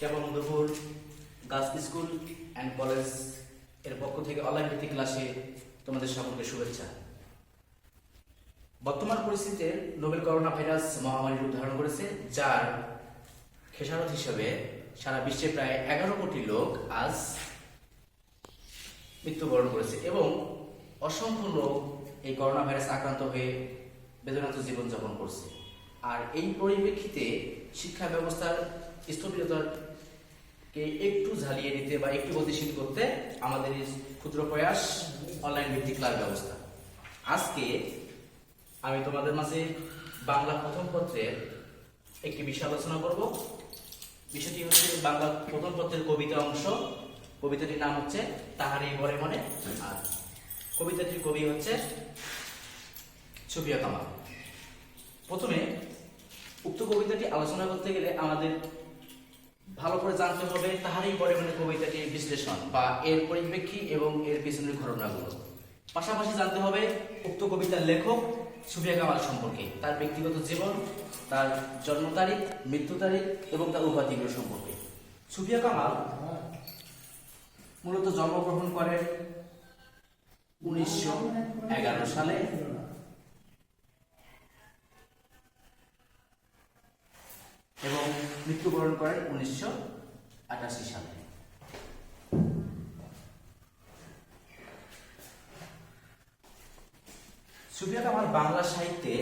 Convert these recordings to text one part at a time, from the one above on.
কেমন দুপুর girls school and college এর পক্ষ থেকে অনলাইন ভিত্তিক ক্লাসে তোমাদের সকলকে শুভেচ্ছা। বর্তমান পরিস্থিতিতে নোবেল করোনা ভাইরাস মহামারী রূপ ধারণ করেছে, যার খেসারত হিসেবে সারা বিশ্বে প্রায় 11 কোটি লোক আজ মৃত্যুবরণ করেছে এবং অসংখ্য লোক এই করোনা ভাইরাস আক্রান্ত হয়ে বেদনার্ত জীবনযাপন করছে। আর এই পরিপ্রেক্ষিতে শিক্ষা ব্যবস্থার স্থবিরতাকে একটু ঝালিয়ে নিতে বা একটু গতিশীল করতে আমাদের এই ক্ষুদ্র প্রয়াস অনলাইন ভিত্তিক ক্লাস ব্যবস্থা। আজকে আমি তোমাদের মাঝে বাংলা প্রথম পত্রের একটি বিষয় আলোচনা করব। বিষয়টি হচ্ছে বাংলা প্রথম পত্রের কবিতা অংশ। কবিতাটির নাম হচ্ছে তাহারই বরে মনে, আর কবিতাটির কবি হচ্ছে সুফিয়া কামাল। প্রথমে উক্ত কবিতাটি আলোচনা করতে গেলে আমাদের ভালো করে জানতে হবে তাহারই বরে মনে কবিতাটির বিশ্লেষণ বা এর পরিপ্রেক্ষী এবং এর পিছনের ঘটনাগুলো। পাশাপাশি জানতে হবে উক্ত কবিতার লেখক সুফিয়া কামাল সম্পর্কে, তার ব্যক্তিগত জীবন, তার জন্ম তারিখ, মৃত্যু তারিখ এবং তার উপাধিগুলো সম্পর্কে। সুফিয়া কামাল মূলত জন্মগ্রহণ করেন 1911 সালে এবং মৃত্যুবরণ করেন 1988 সালে। সুফিয়া কামাল বাংলা সাহিত্যে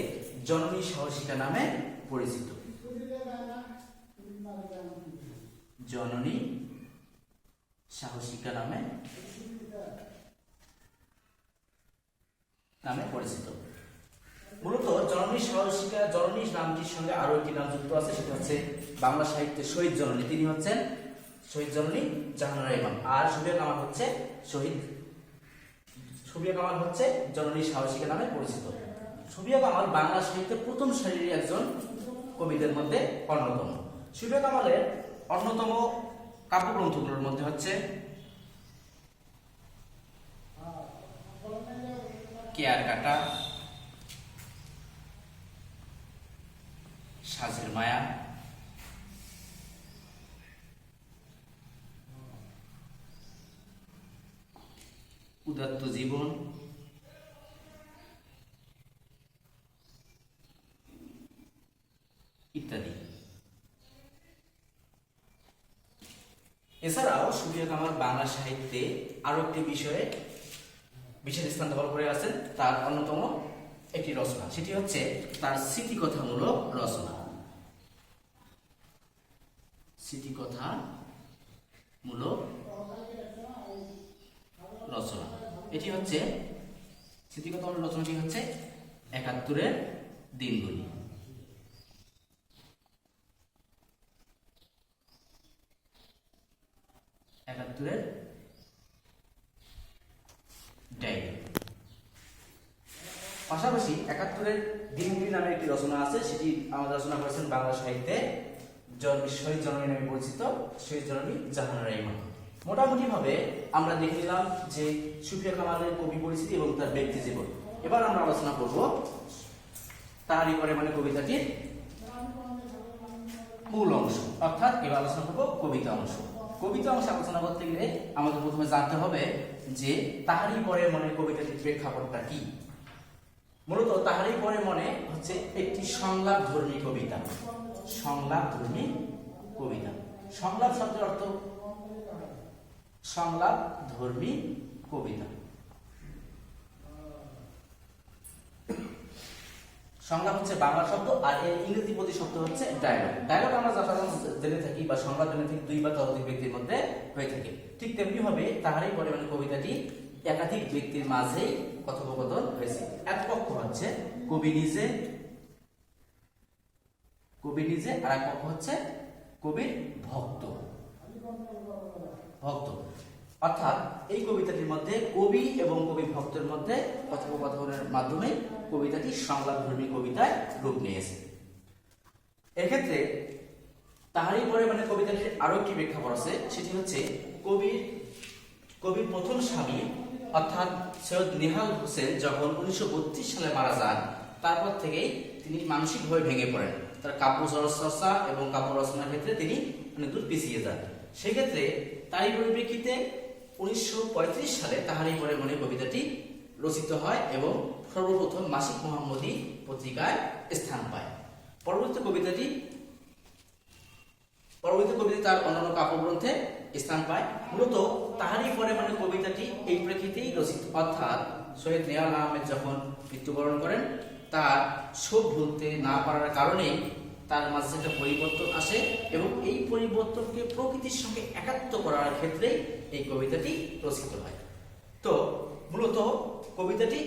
জননী সাহসিকা নামে পরিচিত। জননী সাহসিকা নামে পরিচিত। মূলত জননী সাহসিকা, জননী নামটির সঙ্গে আরো একটি নাম যুক্ত আছে, সেটা হচ্ছে বাংলা সাহিত্যের শহীদ জননী। তিনি হচ্ছেন শহীদ জননী জাহানারা ইমাম। আর সুফিয়া কামাল হচ্ছে জননী সাহসিকা নামে পরিচিত। সুফিয়া কামাল বাংলা সাহিত্যের প্রথম সারির একজন কবিদের মধ্যে অন্যতম। সুফিয়া কামালের অন্যতম কাব্যগ্রন্থগুলোর মধ্যে হচ্ছে কেয়ার কাটা, সাজের মায়া, উদাত্ত জীবন, ইত্যাদি। এছাড়াও সুফিয়া কামাল বাংলা সাহিত্যে আরো একটি বিষয়ে বিশেষ স্থান দখল করে আছেন। তার অন্যতম একটি রচনা, সেটি হচ্ছে তার স্মৃতিকথামূলক রচনা। স্মৃতিকথামূলক রচনা এটি হচ্ছে স্মৃতিকথামূলক রচনাটি হচ্ছে ৭১-এর দিনগুলি। পাশাপাশি ৭১-এর দিনগুলি নামে একটি রচনা আছে, সেটি আমাদের রচনা করেছেন বাংলা সাহিত্যে শহীদ জননী নামে পরিচিত শহীদ জননী জাহানারা ইমাম। মোটামুটি ভাবে আমরা দেখে নিলাম যে সুফিয়া কামালের কবি পরিচিতি এবং তার ব্যক্তি জীবন। এবার আমরা আলোচনা করব তাহারই বরে মনে কবিতাটির মূল অংশ, অর্থাৎ এবার আলোচনা করব কবিতা অংশ। কবিতা অংশ আলোচনা করতে গেলে আমাদের প্রথমে জানতে হবে যে তাহারই বরে মনে কবিতাটির প্রেক্ষাপটটা কি। মূলত তাহারই বরে মনে হচ্ছে একটি সংলাপ ধর্মী কবিতা। সংলাপ ধর্মী কবিতা, সংলাপ শব্দের অর্থ সংলাপ ধর্মী কবিতা। সংলাপ হচ্ছে বাংলা শব্দ, আর এর ইংরেজি প্রতিশব্দ হচ্ছে ডায়ালগ। ডায়ালগ আমরা সাধারণত জেনে থাকি বা সংলাপ জেনে থাকি দুই বা ততোধিক ব্যক্তির মধ্যে হয়ে থাকে। ঠিক তেমনি ভাবে তাহারই বরে মনে কবিতাটি একাধিক ব্যক্তির মাঝেই কথোপকথন হয়েছে। এক পক্ষ হচ্ছে কবি নিজে, আর এক পক্ষ হচ্ছে কবির ভক্ত। অর্থাৎ এই কবিতাটির মধ্যে কবি এবং কবি ভক্তের মধ্যে কথোপকথনের মাধ্যমে কবিতাটি সংলাপধর্মী কবিতায় রূপ নিয়েছে। এক্ষেত্রে তাহারই বরে মানে কবিতাটির আরো একটি প্রেক্ষাপট আছে, সেটি হচ্ছে কবির প্রথম স্বামী অর্থাৎ সৈয়দ নেহাল হোসেন যখন 1932 সালে মারা যান, তারপর থেকেই তিনি মানসিকভাবে ভেঙে পড়েন। তার কাব্য চর্চা এবং কাব্য রচনার ক্ষেত্রে তিনি অনেক দূর পিছিয়ে যায়। সেক্ষেত্রে তারই পরিপ্রেক্ষিতে 1935 সালে তাহারই পরে মনে কবিতাটি রচিত হয় এবং সর্বপ্রথম মাসিক মোহাম্মদী পত্রিকায় স্থান পায়। পরবর্তী কবিতাটি তার অন্যান্য কাব্যগ্রন্থে স্থান পায়। মূলত তাহারই পরে মানে কবিতাটি এই প্রেক্ষিতেই রচিত, অর্থাৎ সৈয়দ নেওয়াল আহমেদ যখন মৃত্যুবরণ করেন তার শোক ভুলতে না পারার কারণেই তার মাঝে একটা পরিবর্তন আসে এবং এই পরিবর্তনকে প্রকৃতির সঙ্গে একাত্ম করার ক্ষেত্রে এই কবিতাটি রচিত হয়। তো মূলত কবিতাটি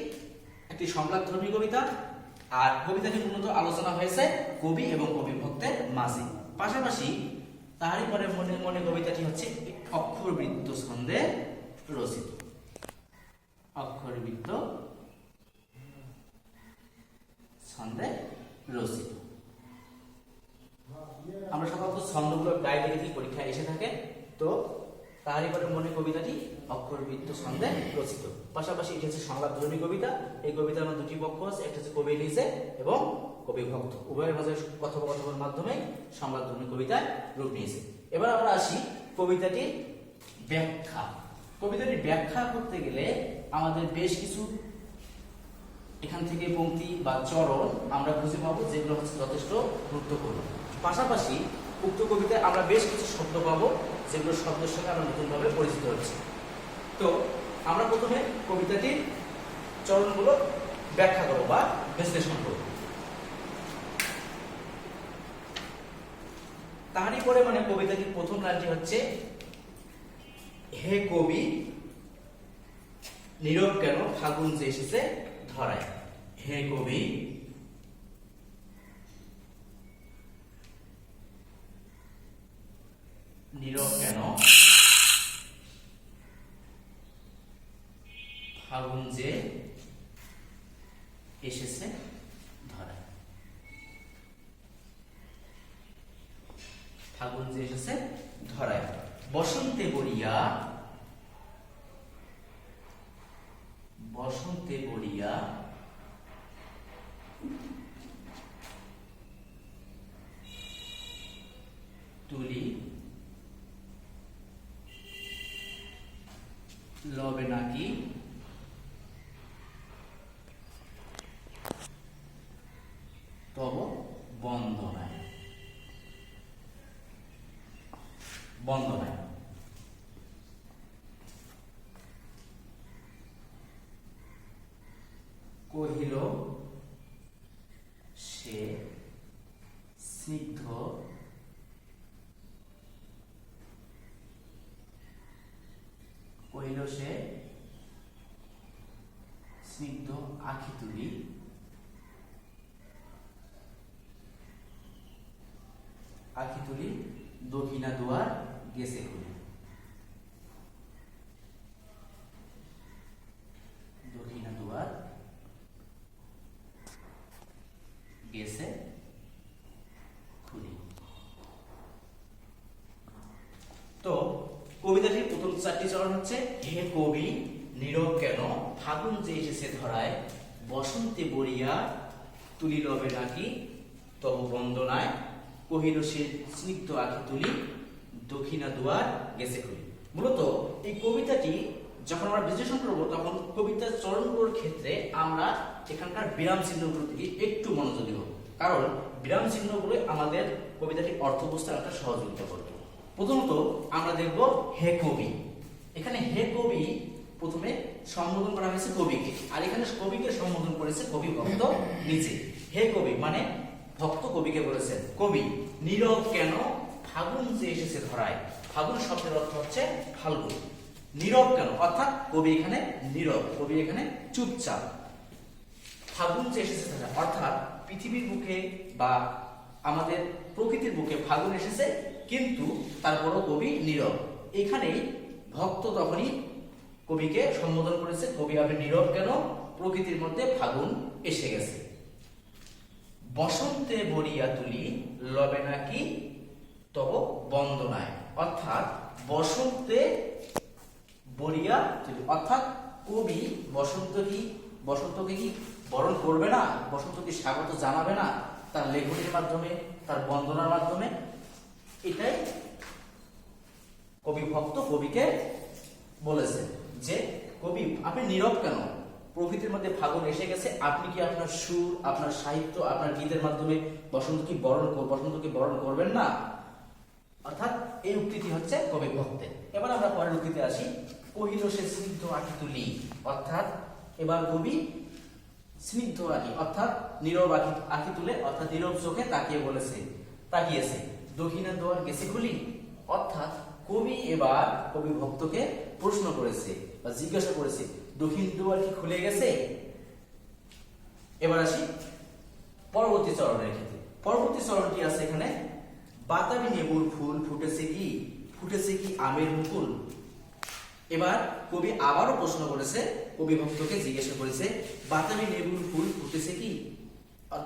একটি সম্রাটধর্মী কবিতা, আর কবিতাটি মূলত আলোচনা হয়েছে কবি এবং কবি ভক্তের মাঝে। পাশাপাশি তারই পরে মনে কবিতাটি হচ্ছে অক্ষরবৃত্ত ছন্দে রচিত। অক্ষরবৃত্ত ছন্দে রচিত। আমরা সাধারণত ছন্দগুলো গায়ে দেখি পরীক্ষায় এসে থাকে, তো তারই পরে মনে কবিতাটি অক্ষরবৃত্ত ছন্দে রচিত। পাশাপাশি এটি হচ্ছে সংলাপধর্মী কবিতা। এই কবিতার মধ্যে দুটি পক্ষ আছে, একটা হচ্ছে কবি লিখেছে এবং কবি ভক্ত, উভয়ের মাঝে কথোপকথনের মাধ্যমে সংলাপধর্মী কবিতায় রূপ নিয়েছে। এবার আমরা আসি কবিতাটির ব্যাখ্যা। কবিতাটির ব্যাখ্যা করতে গেলে আমাদের বেশ কিছু এখান থেকে পংক্তি বা চরণ আমরা খুঁজে পাবো, যেগুলো হচ্ছে যথেষ্ট গুরুত্বপূর্ণ। পাশাপাশি উক্ত কবিতায় আমরা বেশ কিছু শব্দ পাবো, যেগুলো শব্দের সঙ্গে আমরা নতুনভাবে পরিচিত হচ্ছি। তো আমরা প্রথমে কবিতাটির চরণগুলো ব্যাখ্যা করবো বা বিশ্লেষণ করবো। তারই পরে মানে কবিতাটির প্রথম লাইনটি হচ্ছে, হে কবি নীরব কেন ফাগুন যে এসেছে ধরায়। হে কবি নীরব কেন ফাগুন যে এসেছে ধরায়। ফাগুন যে এসেছে ধরায়। বসন্তে বরিয়া তুলি লবে নাকি তব বন্দনায়। কহিল সে স্নিগ্ধ আখি তুলি দক্ষিণা দুয়ার গেছে খুলি। দক্ষিণা দুয়ার গেছে খুলি। তো কবিতাটির প্রথম চারটি চরণ হচ্ছে, হে কবি নীরব কেন ফাগুন যে এসেছে ধরায়। বসন্তে বরিয়া তুলি লবে নাকি তব বন্দনায়। কহিল সে স্নিগ্ধ আখি তুলি দক্ষিণা দুয়ার গেছে খুলি। মূলত এই কবিতাটি যখন আমরা বিশ্লেষণ করব তখন কবিতার চরণগুলোর ক্ষেত্রে আমরা এখানকার বিরাম চিহ্নগুলো দিকে একটু মনোযোগী হব, কারণ বিরাম চিহ্নগুলো আমাদের কবিতাটির অর্থ বুঝতে একটা সহযোগিতা করবে। প্রথমত আমরা দেখব হে কবি। এখানে হে কবি প্রথমে সম্বোধন করা হয়েছে কবিকে, আর এখানে কবিকে সম্বোধন করেছে কবি ভক্ত নিজে। হে কবি মানে ভক্ত কবিকে বলেছেন, কবি নীরব কেন ফাগুন যে এসেছে ধরায়। ফাগুন শব্দের অর্থ হচ্ছে ফাল্গুন। নীরব কেন অর্থাৎ কবি এখানে নীরব, কবি এখানে চুপচাপ। ফাগুন যে এসেছে ধরায় অর্থাৎ পৃথিবীর বুকে বা আমাদের প্রকৃতির বুকে ফাগুন এসেছে, কিন্তু তারপরও কবি নীরব। এখানেই ভক্ত তখনই কবিকে সম্বোধন করেছে, কবি আপনি নীরব কেন, প্রকৃতির মধ্যে ফাগুন এসে গেছে। বসন্তে বরিয়া তুলি লবে নাকি তব বন্দনায়, অর্থাৎ বসন্তে বরিয়া তুলি অর্থাৎ কবি বসন্তকে কি বরণ করবে না, বসন্তকে স্বাগত জানাবে না তার লেখনীর মাধ্যমে, তার বন্দনার মাধ্যমে। এটাই কবি ভক্ত কবিকে বলেছে যে কবি আপনি নীরব কেন, প্রকৃতির মধ্যে ফাগুন এসে গেছে, আপনি কি আপনার সুর, আপনার সাহিত্য, আপনার গীতের মাধ্যমে বসন্তকে বরণ করবেন না? অর্থাৎ এই উক্তিটি হচ্ছে কবি ভক্তের। এবার আমরা পরের উক্তিতে আসি। কহিল সে স্নিগ্ধ আঁখি তুলি, অর্থাৎ এবার কবি স্নিগ্ধ আঁখি অর্থাৎ নীরব আঁখি তুলে অর্থাৎ নীরব চোখে তাকিয়েছে দক্ষিণের দুয়ার গেছে খুলি, অর্থাৎ কবি এবার কবি ভক্তকে প্রশ্ন করেছে বা জিজ্ঞাসা করেছে দক্ষিণ দুয়ার কি খুলে গেছে। এবার আসি পরবর্তী চরণের ক্ষেত্রে। পরবর্তী চরণটি আছে এখানে, বাতাবি নেবুর ফুল ফুটেছে কি আমের মুকুল। এবার কবি আবারও প্রশ্ন করেছে, কবি ভক্তকে জিজ্ঞাসা করেছে বাতাবি নেবুর ফুল ফুটেছে কি।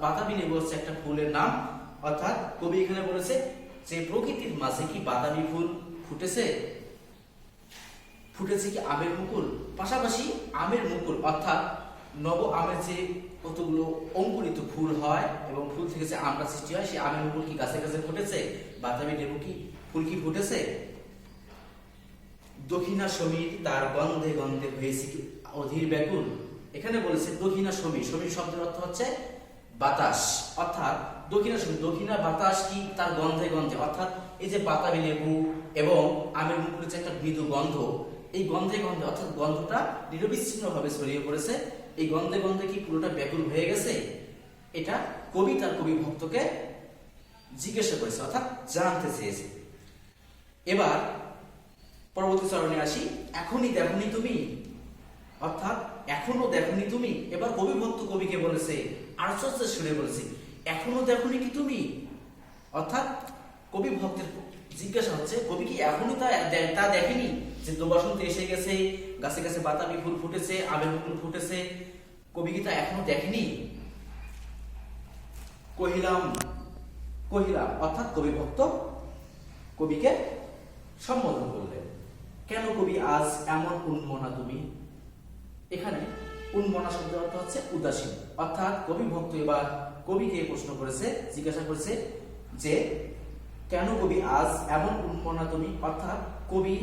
বাতাবি লেবু হচ্ছে একটা ফুলের নাম, অর্থাৎ কবি এখানে বলেছে যে প্রকৃতির মাঝে কি বাতাবি ফুল ফুটেছে কি আমের মুকুল। পাশাপাশি আমের মুকুল অর্থাৎ নব আমের যে কতগুলো অঙ্কুরিত ফুল হয় এবং ফুল থেকে যে আমটা সৃষ্টি হয়, সেই আমের মুকুল কি গাছে গাছে ফুটেছে, বাতাবি লেবু কি ফুল কি ফুটেছে। দক্ষিণা সমীর তার গন্ধে গন্ধে হয়েছে কি অধীর ব্যাকুল। এখানে বলেছে দক্ষিণা সমীর শব্দের অর্থ হচ্ছে বাতাস, অর্থাৎ দক্ষিণা বাতাস কি তার গন্ধে গন্ধে, অর্থাৎ এই যে বাতাবি লেবু এবং আমের মুকুলের যে একটা মৃদু গন্ধ, এই গন্ধে গন্ধে অর্থাৎ গন্ধটা নিরবিচ্ছিন্ন ভাবে ছড়িয়ে পড়েছে, এই গন্ধে গন্ধে কি পুরোটা ব্যাকুল হয়ে গেছে। এটা কবি তার কবি ভক্তকে জিজ্ঞাসা করেছে অর্থাৎ জানতে চেয়েছে। এবার পরবর্তী চরণে আসি, এখনই দেখনি তুমি, অর্থাৎ এখনো দেখনি তুমি। এবার কবি ভক্ত কবিকে বলেছে আশ্চর্য সুরে বলেছে এখনো দেখনি কি তুমি, অর্থাৎ কবি ভক্তের জিজ্ঞাসা হচ্ছে কবি কি এখনই তা দেখেনি যে বসন্ত এসে গেছে, গাছে গাছে বাতাবি ফুল ফুটেছে, আমের মুকুল ফুটেছে, কবি কি তা এখনো দেখেনি। কহিলাম অর্থাৎ কবি ভক্ত কবিকে সম্বোধন করলেন, কেন কবি আজ এমন উন্মনা তুমি। এখানে উন্মনা শব্দের অর্থ হচ্ছে উদাসীন, অর্থাৎ কবি ভক্ত এবার কবিকে প্রশ্ন করেছে, জিজ্ঞাসা করেছে যে কেন কবি আজ এমন উন্মনা তুমি, অর্থাৎ কবি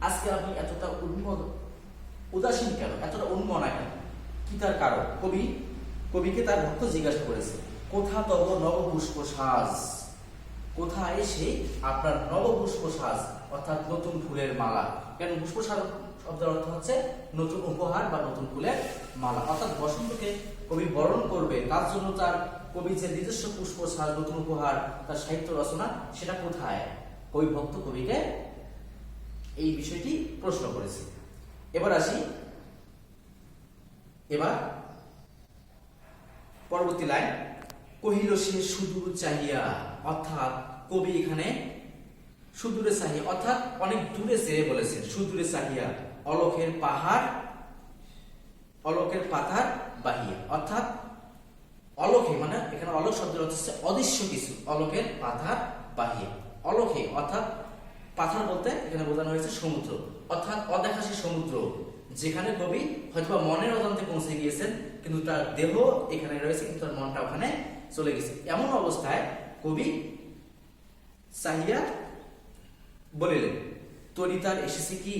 আজকে আপনি এতটা উদাসীন কেন, এতটা উন্মনা কেন, কি তার কারণ। কবিকে তার ভক্ত জিজ্ঞাসা করেছে কোথা তব নবপুষ্প সাজ, কোথায় সেই আপনার নবপুষ্প সাজ, অর্থাৎ নতুন ফুলের মালা। কেন পুষ্প সাজ শব্দের অর্থ হচ্ছে নতুন উপহার বা নতুন ফুলের মালা, অর্থাৎ বসন্তকে কবি বরণ করবে, তার জন্য তার কবি যে নিজস্ব পুষ্প সাজ নতুন উপহার তার সাহিত্য রচনা সেটা কোথায়। কবি ভক্ত কবিকে এই বিষয়টি প্রশ্ন করেছে। এবার আসি, এবার পরবর্তী লাইন, কহিল সে সুদূর চাহিয়া, অর্থাৎ কবি এখানে সুদূরে চাহিয়া অর্থাৎ অনেক দূরে চেয়ে বলেছেন, সুদূরে চাহিয়া অলকের পাথার বাহিয়া, অর্থাৎ অলকে মানে এখানে অলক শব্দের অর্থ হচ্ছে অদৃশ্য কিছু, অলকের পাথার বাহিয়া। অলকে অর্থাৎ পাথার বলতে এখানে বোঝানো হয়েছে সমুদ্র, অর্থাৎ অদেখা সে সমুদ্র যেখানে কবি হয়তো মনের অজান্তে পৌঁছে গিয়েছেন, কিন্তু তার দেহ এখানে রয়েছে কিন্তু তার মনটা ওখানে চলে গেছে। এমন অবস্থায় কবি চাহিয়া বলিলেন তরিতার এসেছে কি,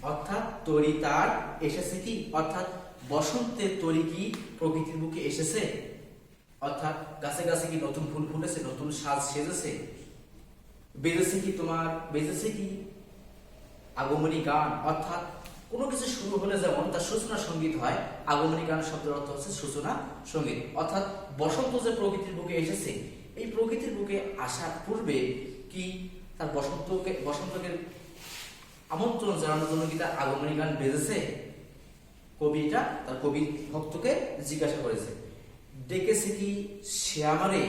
অর্থাৎ তরিতার এসেছে কি, অর্থাৎ বসন্তের তরি কি প্রকৃতির বুকে এসেছে, অর্থাৎ গাছে গাছে কি নতুন ফুল ফুটেছে, নতুন সাজ সেজেছে, বেজেছে কি আগমনী গান, অর্থাৎ কোনো কিছু শুরু হলে যেমন তার সূচনা সঙ্গীত হয়, আগমনী গান শব্দের অর্থ হচ্ছে সূচনা সঙ্গীত, অর্থাৎ বসন্ত যে প্রকৃতির বুকে এসেছে, এই প্রকৃতির বুকে আসার পূর্বে কি তার বসন্তকে আমন্ত্রণ জানানোর জন্য কি তার আগমনী গান বেজেছে। কবিটা তার কবি ভক্তকে জিজ্ঞাসা করেছে ডেকেছে কি সে আমারে,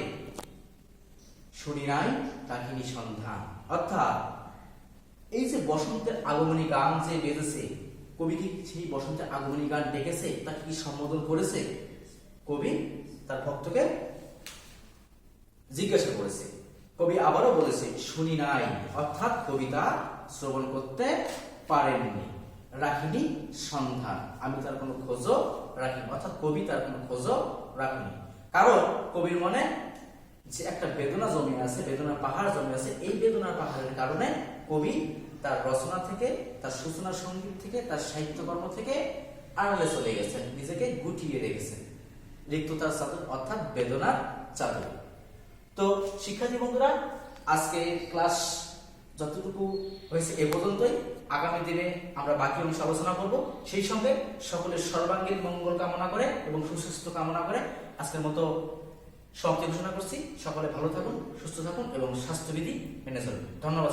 শুনি নাই কাহিনী সন্ধান, অর্থাৎ এই যে বসন্তের আগমনী গান যে বেজেছে, কবি কি সেই বসন্তের আগমনী গান ডেকেছে, তাকে কি সম্বোধন করেছে। কবি তার ভক্তকে জিজ্ঞাসা করেছে। কবি আবারও বলেছে শুনি নাই, অর্থাৎ কবিতা শ্রবণ করতে পারেননি, রাখিনি সন্ধান, আমি তার কোনো খোঁজও রাখিনি, অর্থাৎ কবি তার কোনো খোঁজও রাখেনি। কারণ কবির মনে যে একটা বেদনা জমে আছে, বেদনার পাহাড় জমে আছে, এই বেদনার পাহাড়ের কারণে কবি তার রচনা থেকে, তার সূচনা সঙ্গীত থেকে, তার সাহিত্যকর্ম থেকে আড়ালে চলে গেছেন, নিজেকে গুটিয়ে রেখেছেন রিক্ততার চাদর অর্থাৎ বেদনার চাদর। তো শিক্ষার্থী বন্ধুরা, আজকে ক্লাস যতটুকু হয়েছে এ পর্যন্তই। আগামী দিনে আমরা বাকি অংশ আলোচনা করব। সেই সঙ্গে সকলের সর্বাঙ্গীন মঙ্গল কামনা করে এবং সুস্বাস্থ্য কামনা করে আজকের মতো সমাপ্তি ঘোষণা করছি। সকলে ভালো থাকুন, সুস্থ থাকুন এবং স্বাস্থ্যবিধি মেনে চলুন। ধন্যবাদ।